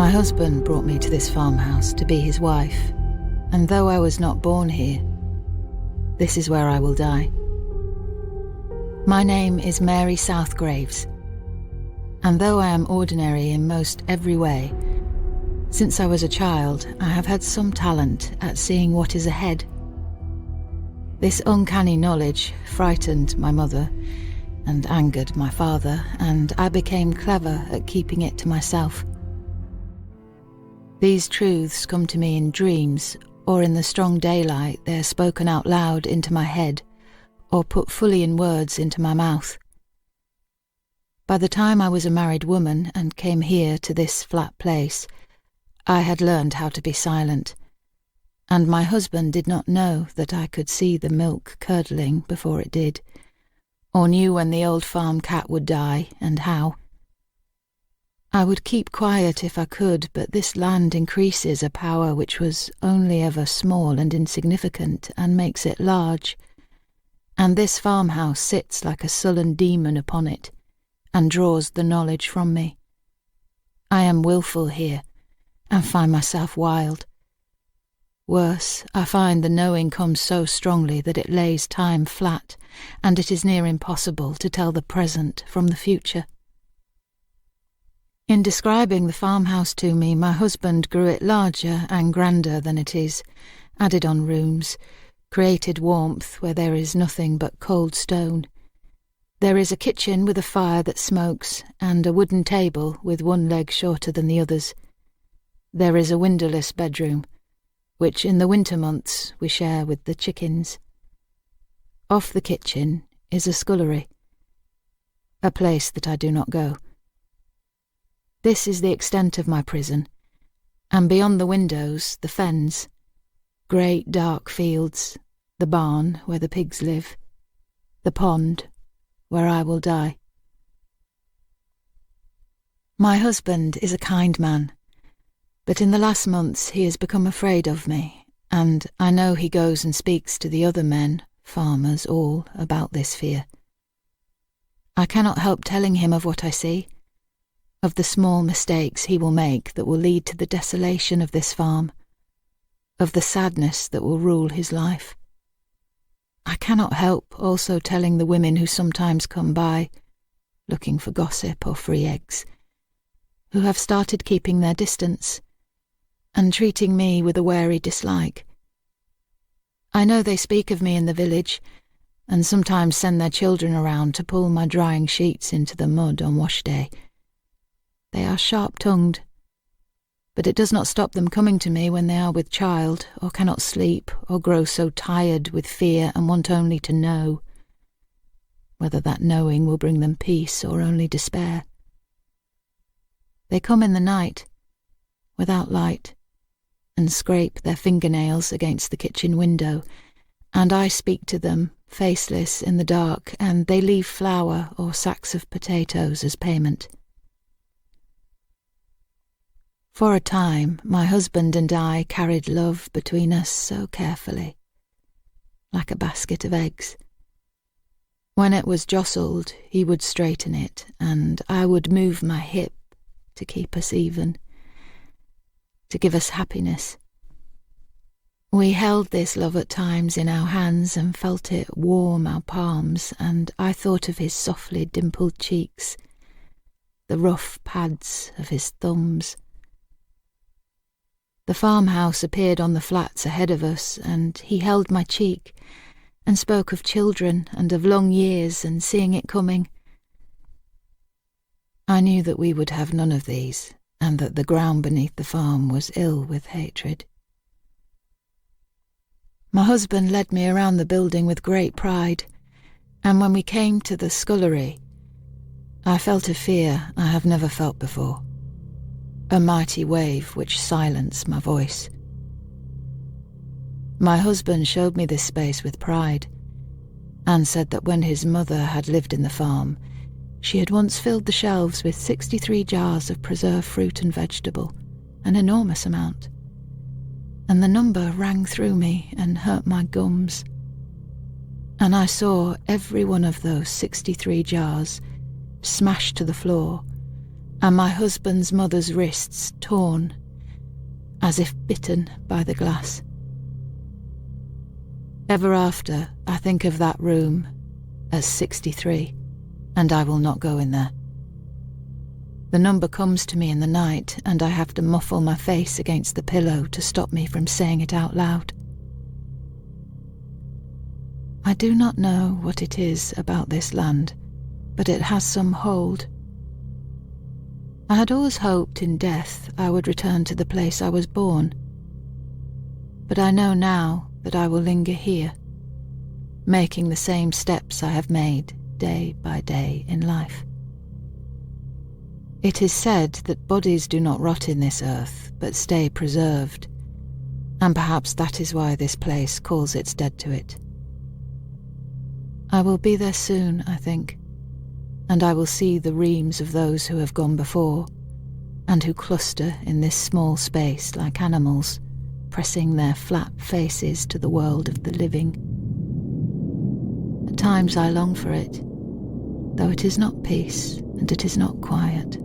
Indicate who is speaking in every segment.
Speaker 1: My husband brought me to this farmhouse to be his wife, and though I was not born here, this is where I will die. My name is Mary Southgraves, and though I am ordinary in most every way, since I was a child, I have had some talent at seeing what is ahead. This uncanny knowledge frightened my mother and angered my father, and I became clever at keeping it to myself. These truths come to me in dreams, or in the strong daylight they are spoken out loud into my head, or put fully in words into my mouth. By the time I was a married woman and came here to this flat place, I had learned how to be silent, and my husband did not know that I could see the milk curdling before it did, or knew when the old farm cat would die and how. I would keep quiet if I could, but this land increases a power which was only ever small and insignificant and makes it large, and this farmhouse sits like a sullen demon upon it and draws the knowledge from me. I am wilful here and find myself wild. Worse, I find the knowing comes so strongly that it lays time flat, and it is near impossible to tell the present from the future. In describing the farmhouse to me, my husband grew it larger and grander than it is, added on rooms, created warmth where there is nothing but cold stone. There is a kitchen with a fire that smokes, and a wooden table with one leg shorter than the others. There is a windowless bedroom, which in the winter months we share with the chickens. Off the kitchen is a scullery, a place that I do not go. This is the extent of my prison, and beyond the windows the fens, great dark fields, the barn where the pigs live, the pond where I will die. My husband is a kind man, but in the last months he has become afraid of me, and I know he goes and speaks to the other men, farmers all, about this fear. I cannot help telling him of what I see, of the small mistakes he will make that will lead to the desolation of this farm, of the sadness that will rule his life. I cannot help also telling the women who sometimes come by, looking for gossip or free eggs, who have started keeping their distance and treating me with a wary dislike. I know they speak of me in the village, and sometimes send their children around to pull my drying sheets into the mud on wash day. They are sharp-tongued, but it does not stop them coming to me when they are with child, or cannot sleep, or grow so tired with fear and want only to know, whether that knowing will bring them peace or only despair. They come in the night, without light, and scrape their fingernails against the kitchen window, and I speak to them, faceless in the dark, and they leave flour or sacks of potatoes as payment. For a time, my husband and I carried love between us so carefully, like a basket of eggs. When it was jostled, he would straighten it, and I would move my hip to keep us even, to give us happiness. We held this love at times in our hands and felt it warm our palms, and I thought of his softly dimpled cheeks, the rough pads of his thumbs. The farmhouse appeared on the flats ahead of us, and he held my cheek and spoke of children and of long years and seeing it coming. I knew that we would have none of these, and that the ground beneath the farm was ill with hatred. My husband led me around the building with great pride, and when we came to the scullery, I felt a fear I have never felt before. A mighty wave which silenced my voice. My husband showed me this space with pride, and said that when his mother had lived in the farm, she had once filled the shelves with 63 jars of preserved fruit and vegetable, an enormous amount, and the number rang through me and hurt my gums. And I saw every one of those 63 jars smashed to the floor, and my husband's mother's wrists torn, as if bitten by the glass. Ever after, I think of that room as 63, and I will not go in there. The number comes to me in the night, and I have to muffle my face against the pillow to stop me from saying it out loud. I do not know what it is about this land, but it has some hold. I had always hoped in death I would return to the place I was born, but I know now that I will linger here, making the same steps I have made day by day in life. It is said that bodies do not rot in this earth, but stay preserved, and perhaps that is why this place calls its dead to it. I will be there soon, I think, and I will see the reams of those who have gone before, and who cluster in this small space like animals, pressing their flat faces to the world of the living. At times I long for it, though it is not peace and it is not quiet.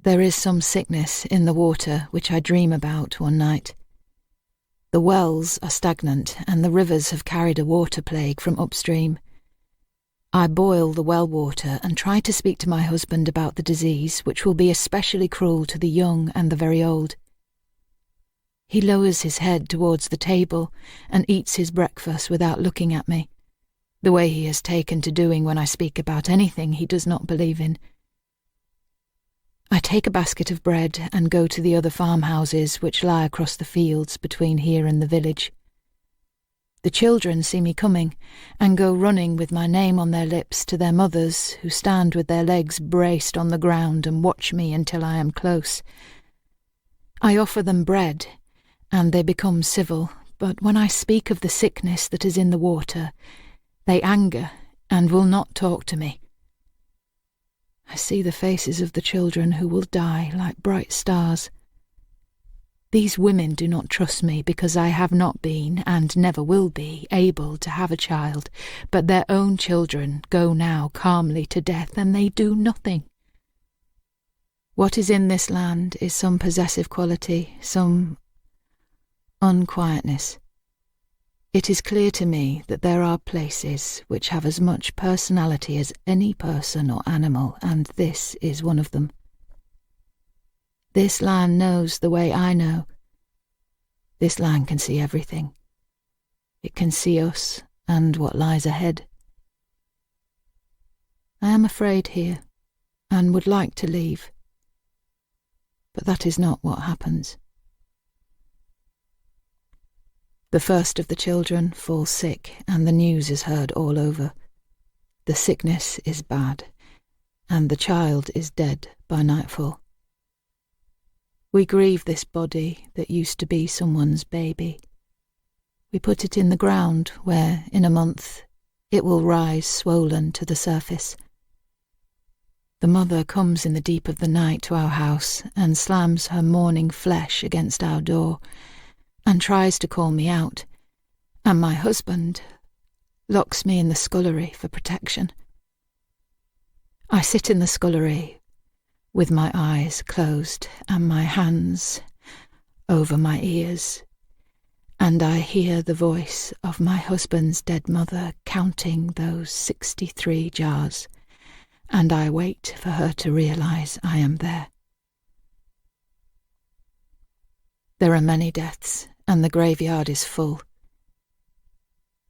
Speaker 1: There is some sickness in the water which I dream about one night. The wells are stagnant and the rivers have carried a water plague from upstream. I boil the well water and try to speak to my husband about the disease, which will be especially cruel to the young and the very old. He lowers his head towards the table and eats his breakfast without looking at me, the way he has taken to doing when I speak about anything he does not believe in. I take a basket of bread and go to the other farmhouses which lie across the fields between here and the village. The children see me coming and go running with my name on their lips to their mothers, who stand with their legs braced on the ground and watch me until I am close. I offer them bread, and they become civil, but when I speak of the sickness that is in the water, they anger and will not talk to me. I see the faces of the children who will die like bright stars. These women do not trust me because I have not been, and never will be, able to have a child, but their own children go now calmly to death, and they do nothing. What is in this land is some possessive quality, some unquietness. It is clear to me that there are places which have as much personality as any person or animal, and this is one of them. This land knows the way I know. This land can see everything. It can see us and what lies ahead. I am afraid here, and would like to leave. But that is not what happens. The first of the children falls sick, and the news is heard all over. The sickness is bad, and the child is dead by nightfall. We grieve this body that used to be someone's baby. We put it in the ground where, in a month, it will rise swollen to the surface. The mother comes in the deep of the night to our house and slams her morning flesh against our door, and tries to call me out, and my husband locks me in the scullery for protection. I sit in the scullery with my eyes closed and my hands over my ears, and I hear the voice of my husband's dead mother counting those 63 jars, and I wait for her to realise I am there. There are many deaths, and the graveyard is full.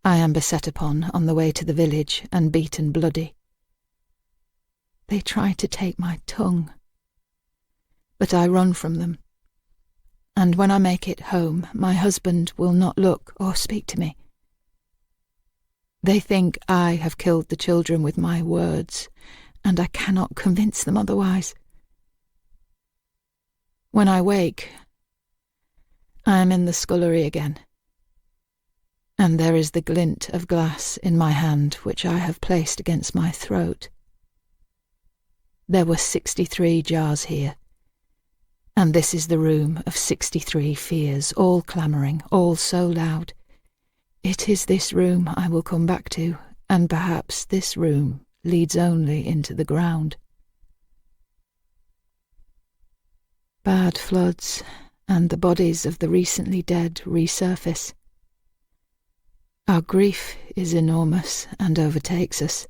Speaker 1: I am beset upon on the way to the village and beaten bloody. They try to take my tongue, but I run from them, and when I make it home, my husband will not look or speak to me. They think I have killed the children with my words, and I cannot convince them otherwise. When I wake, I am in the scullery again, and there is the glint of glass in my hand which I have placed against my throat. There were 63 jars here, and this is the room of 63 fears, all clamouring, all so loud. It is this room I will come back to, and perhaps this room leads only into the ground. Bad floods and the bodies of the recently dead resurface. Our grief is enormous and overtakes us.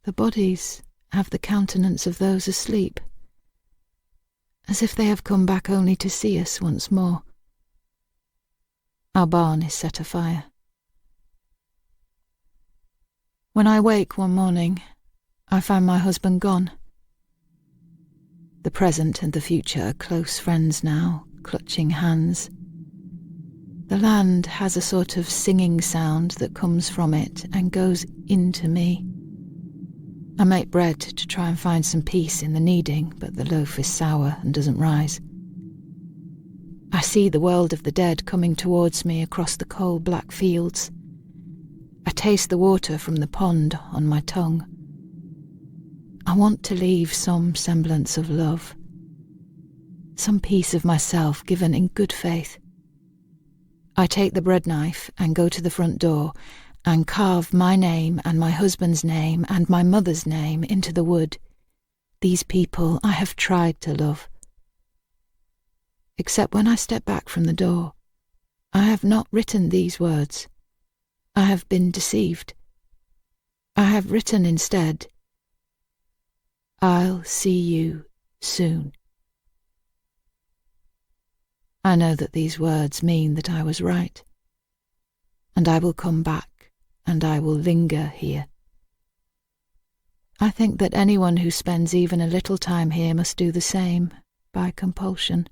Speaker 1: The bodies have the countenance of those asleep, as if they have come back only to see us once more. Our barn is set afire. When I wake one morning, I find my husband gone. The present and the future are close friends now, clutching hands. The land has a sort of singing sound that comes from it and goes into me. I make bread to try and find some peace in the kneading, but the loaf is sour and doesn't rise. I see the world of the dead coming towards me across the coal-black fields. I taste the water from the pond on my tongue. I want to leave some semblance of love, some piece of myself given in good faith. I take the bread knife and go to the front door and carve my name and my husband's name and my mother's name into the wood. These people I have tried to love. Except when I step back from the door, I have not written these words. I have been deceived. I have written instead, "I'll see you soon." I know that these words mean that I was right, and I will come back, and I will linger here. I think that anyone who spends even a little time here must do the same, by compulsion.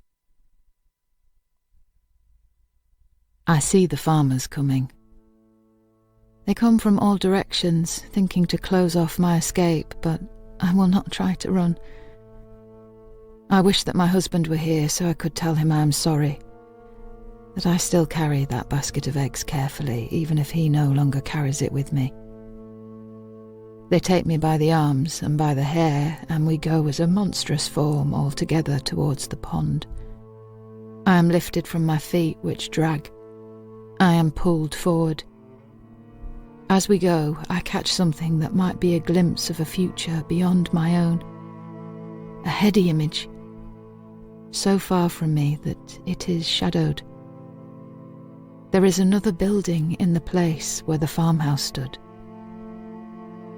Speaker 1: I see the farmers coming. They come from all directions, thinking to close off my escape, but I will not try to run. I wish that my husband were here so I could tell him I am sorry, that I still carry that basket of eggs carefully, even if he no longer carries it with me. They take me by the arms and by the hair, and we go as a monstrous form all together towards the pond. I am lifted from my feet, which drag. I am pulled forward. As we go, I catch something that might be a glimpse of a future beyond my own, a heady image, so far from me that it is shadowed. There is another building in the place where the farmhouse stood.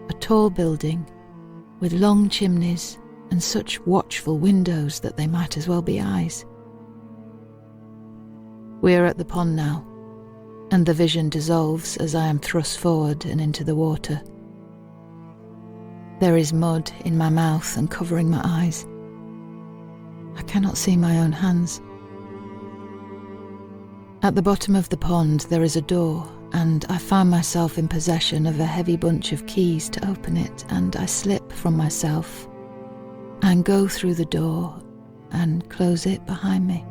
Speaker 1: A tall building with long chimneys and such watchful windows that they might as well be eyes. We are at the pond now, and the vision dissolves as I am thrust forward and into the water. There is mud in my mouth and covering my eyes. I cannot see my own hands. At the bottom of the pond there is a door, and I find myself in possession of a heavy bunch of keys to open it, and I slip from myself and go through the door and close it behind me.